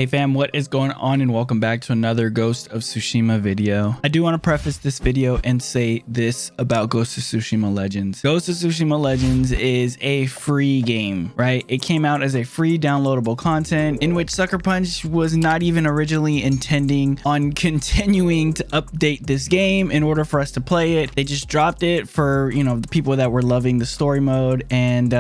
Hey fam, what is going on, and welcome back to another Ghost of Tsushima video. I do want to preface this video and say this about Ghost of Tsushima Legends. Ghost of Tsushima Legends is a free game, right? It came out as a free downloadable content in which SuckerPunch was not even originally intending on continuing to update this game in order for us to play it. They just dropped it for, you know, the people that were loving the story mode, and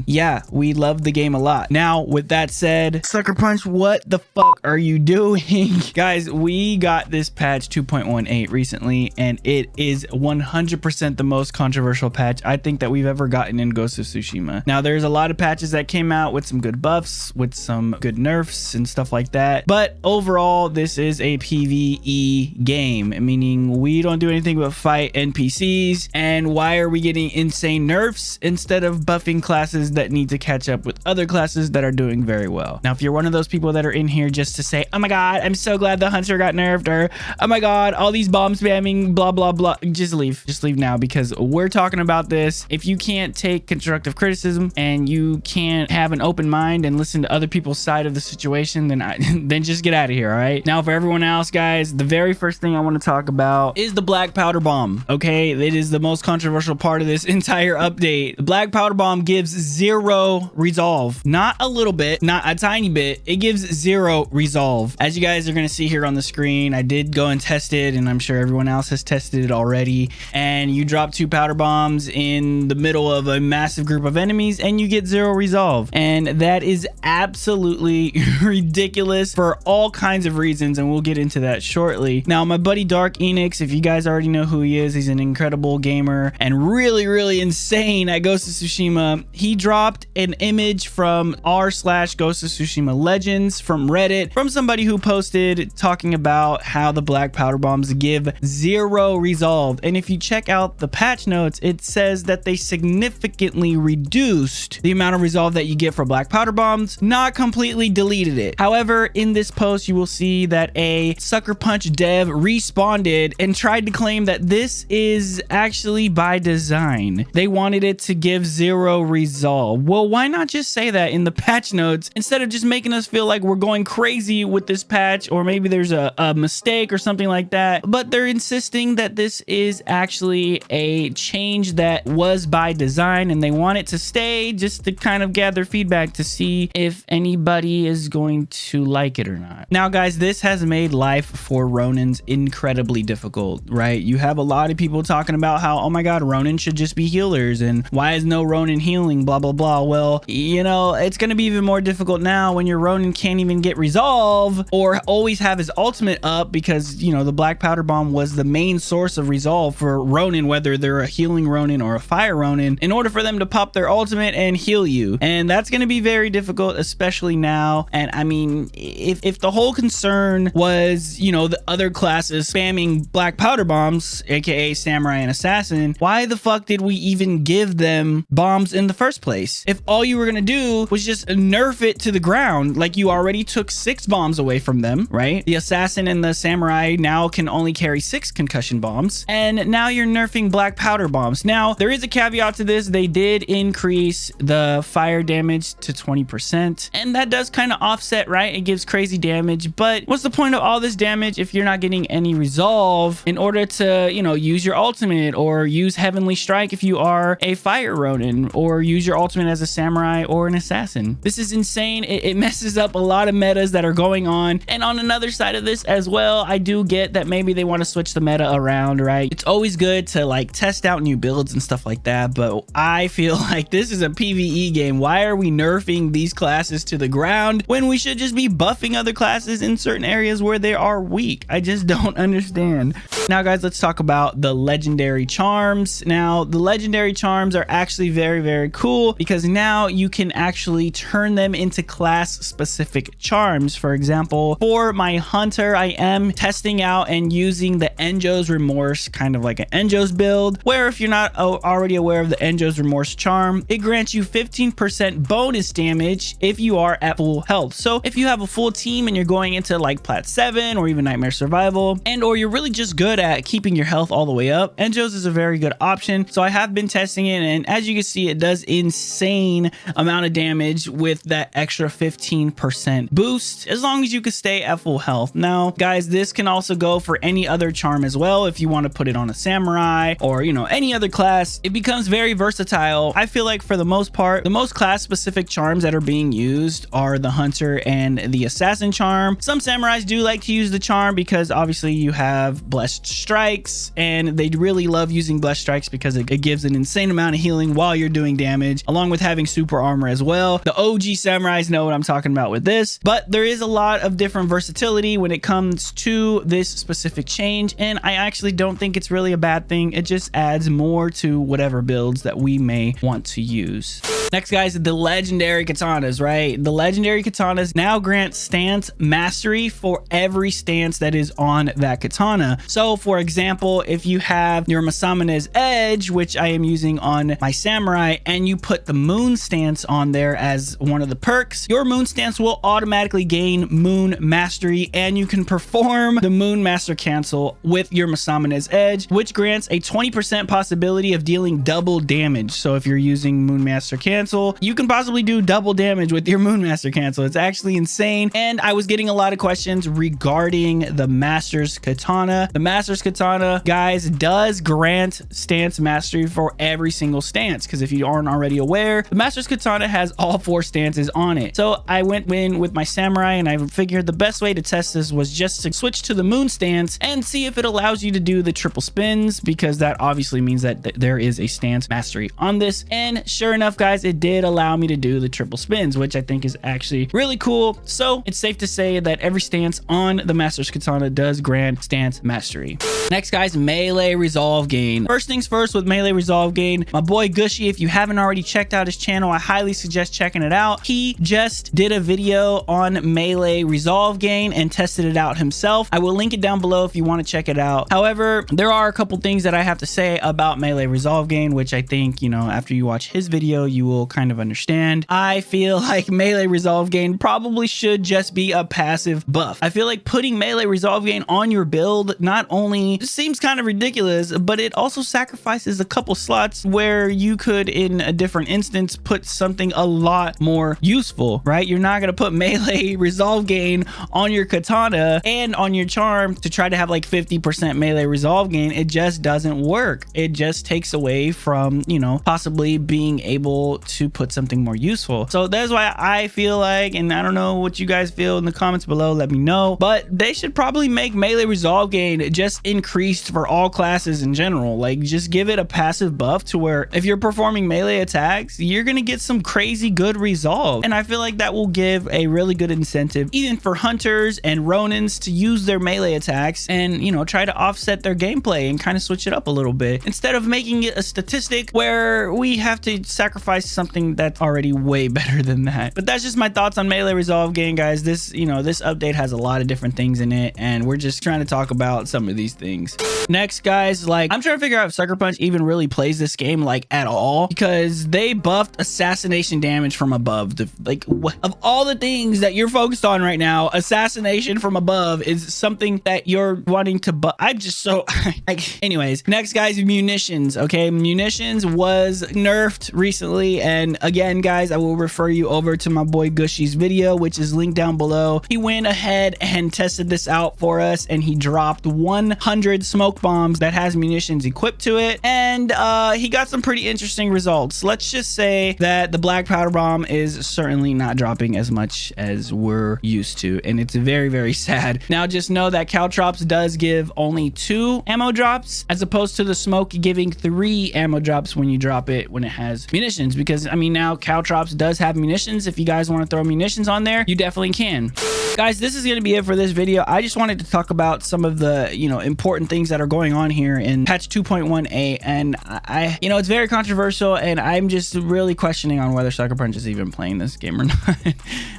yeah, we love the game a lot. Now, with that said, SuckerPunch, what the fuck are you doing? Guys, we got this patch 2.18 recently, and it is 100% the most controversial patch I think that we've ever gotten in Ghost of Tsushima. Now, there's a lot of patches that came out with some good buffs, with some good nerfs and stuff like that, but overall this is a PvE game, meaning we don't do anything but fight NPCs. And why are we getting insane nerfs instead of buffing classes that need to catch up with other classes that are doing very well? Now, if you're one of those people that are in here just to say, oh my god, I'm so glad the hunter got nerfed, or oh my god, all these bomb spamming, blah blah blah, just leave now, because we're talking about this. If you can't take constructive criticism and you can't have an open mind and listen to other people's side of the situation, then then just get out of here. All right, now for everyone else, guys, the very first thing I want to talk about is the black powder bomb. Okay, it is the most controversial part of this entire update. The black powder bomb gives 0 resolve, not a little bit, not a tiny bit. It gives 0 resolve. As you guys are going to see here on the screen, I did go and test it, and I'm sure everyone else has tested it already. And you drop 2 powder bombs in the middle of a massive group of enemies and you get 0 resolve, and that is absolutely ridiculous for all kinds of reasons, and we'll get into that shortly. Now, my buddy Dark Enix, if you guys already know who he is, he's an incredible gamer and really insane at Ghost of Tsushima. He dropped an image from r/Ghost of Tsushima Legends from Reddit, from somebody who posted talking about how the black powder bombs give 0 resolve. And if you check out the patch notes, it says that they significantly reduced the amount of resolve that you get for black powder bombs, not completely deleted it. However, in this post, you will see that a SuckerPunch dev responded and tried to claim that this is actually by design. They wanted it to give 0 resolve. Well, why not just say that in the patch notes instead of just making us feel like we're going crazy with this patch, or maybe there's a mistake or something like that? But they're insisting that this is actually a change that was by design, and they want it to stay just to kind of gather feedback to see if anybody is going to like it or not. Now, guys, this has made life for Ronins incredibly difficult, right? You have a lot of people talking about how, oh my god, Ronin should just be healers, and why is no Ronin healing, blah blah blah. Well, you know, it's going to be even more difficult now when your Ronin can't even get resolve or always have his ultimate up, because, you know, the black powder bomb was the main source of resolve for Ronin, whether they're a healing Ronin or a fire Ronin, in order for them to pop their ultimate and heal you. And that's going to be very difficult, especially now. And I mean, if the whole concern was, you know, the other classes spamming black powder bombs, aka samurai and assassin, why the fuck did we even give them bombs in the first place? If all you were going to do was just nerf it to the ground, like you already took 6 bombs away from them, right? The assassin and the samurai now can only carry 6 concussion bombs, and now you're nerfing black powder bombs. Now, there is a caveat to this. They did increase the fire damage to 20%, and that does kind of offset, right? It gives crazy damage, but what's the point of all this damage if you're not getting any resolve in order to, you know, use your ultimate or use Heavenly Strike if you are a fire Ronin, or use your ultimate as a samurai or an assassin? This is insane. It messes up a lot of metas that are going on. And on another side of this as well, I do get that maybe they want to switch the meta around, right? It's always good to like test out new builds and stuff like that, but I feel like this is a PvE game. Why are we nerfing these classes to the ground when we should just be buffing other classes in certain areas where they are weak? I just don't understand. Now, guys, let's talk about the legendary charms. Now, the legendary charms are actually very cool, because now you can actually turn them into class specific charms. For example, for my hunter, I am testing out and using the Enjo's Remorse, kind of like an Enjo's build, where if you're not already aware of the Enjo's Remorse charm, it grants you 15% bonus damage if you are at full health. So if you have a full team and you're going into like Plat 7 or even Nightmare Survival, and or you're really just good at keeping your health all the way up, Enjo's is a very good option. So I have been testing it, and as you can see, it does insane amount of damage with that extra 15% boost boost as long as you can stay at full health. Now, guys, this can also go for any other charm as well. If you want to put it on a samurai or, you know, any other class, it becomes very versatile. I feel like for the most part, the most class specific charms that are being used are the hunter and the assassin charm. Some samurais do like to use the charm because obviously you have blessed strikes, and they really love using blessed strikes because it gives an insane amount of healing while you're doing damage, along with having super armor as well. The OG samurais know what I'm talking about with this, but there is a lot of different versatility when it comes to this specific change, and I actually don't think it's really a bad thing. It just adds more to whatever builds that we may want to use. Next, guys, the legendary katanas, right? The legendary katanas now grant stance mastery for every stance that is on that katana. So for example, if you have your Masamene's Edge, which I am using on my samurai, and you put the moon stance on there as one of the perks, your moon stance will automatically gain moon mastery, and you can perform the moon master cancel with your Masamene's Edge, which grants a 20% possibility of dealing double damage. So if you're using moon master cancel, you can possibly do double damage with your moon master cancel. It's actually insane. And I was getting a lot of questions regarding the master's katana. The master's katana, guys, does grant stance mastery for every single stance, because if you aren't already aware, the master's katana has all 4 stances on it. So I went in with my samurai, and I figured the best way to test this was just to switch to the moon stance and see if it allows you to do the triple spins, because that obviously means that there is a stance mastery on this. And sure enough, guys, it did allow me to do the triple spins, which I think is actually really cool. So it's safe to say that every stance on the master's katana does grant stance mastery. Next, guys, melee resolve gain. First things first with melee resolve gain, my boy Gushy, if you haven't already checked out his channel, I highly suggest checking it out. He just did a video on melee resolve gain and tested it out himself. I will link it down below if you want to check it out. However, there are a couple things that I have to say about melee resolve gain, which I think, you know, after you watch his video, you will kind of understand. I feel like melee resolve gain probably should just be a passive buff. I feel like putting melee resolve gain on your build not only seems kind of ridiculous, but it also sacrifices a couple slots where you could, in a different instance, put something a lot more useful, right? You're not going to put melee resolve gain on your katana and on your charm to try to have like 50% melee resolve gain. It just doesn't work. It just takes away from, you know, possibly being able to put something more useful. So that's why I feel like, and I don't know what you guys feel in the comments below, let me know, but they should probably make melee resolve gain just increased for all classes in general. Like, just give it a passive buff to where if you're performing melee attacks, you're gonna get some crazy good resolve. And I feel like that will give a really good incentive even for hunters and ronins to use their melee attacks and, you know, try to offset their gameplay and kind of switch it up a little bit, instead of making it a statistic where we have to sacrifice something that's already way better than that. But that's just my thoughts on melee resolve gain, guys. This, you know, this update has a lot of different things in it, and we're just trying to talk about some of these things. Next, guys, like, I'm trying to figure out if SuckerPunch even really plays this game like at all, because they buffed assassination damage from above. Like, of all the things that you're focused on right now, assassination from above is something that you're wanting to buff. I'm just so like, anyways. Next, guys, munitions. Okay, munitions was nerfed recently, and again, guys, I will refer you over to my boy Gushy's video, which is linked down below. He went ahead and tested this out for us, and he dropped 100 smoke bombs that has munitions equipped to it, and he got some pretty interesting results. Let's just say that the black powder bomb is certainly not dropping as much as we're used to, and it's very, very sad. Now, just know that Caltrops does give only 2 ammo drops, as opposed to the smoke giving 3 ammo drops when you drop it when it has munitions, because I mean, now Caltrops does have munitions. If you guys want to throw munitions on there, you definitely can. Guys, this is going to be it for this video. I just wanted to talk about some of the, you know, important things that are going on here in patch 2.18, and I you know, it's very controversial, and I'm just really questioning on whether SuckerPunch is even playing this game or not.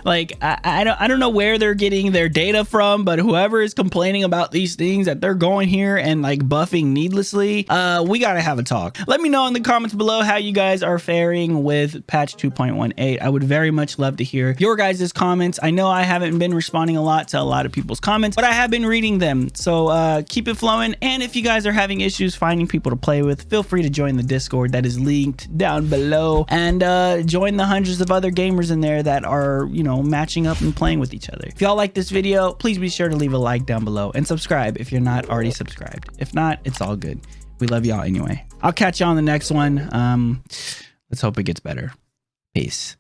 Like, I don't know where they're getting their data from, but whoever is complaining about these things that they're going here and like buffing needlessly, we gotta have a talk. Let me know in the comments below how you guys are faring with patch 2.18. I would very much love to hear your guys' comments. I know I haven't been responding a lot to a lot of people's comments, but I have been reading them. So keep it flowing. And if you guys are having issues finding people to play with, feel free to join the Discord that is linked down below, and join the hundreds of other gamers in there that are, you know, matching up and playing with each other. If y'all like this video, please be sure to leave a like down below and subscribe if you're not already subscribed. If not, it's all good. We love y'all anyway. I'll catch y'all on the next one. Let's hope it gets better. Peace.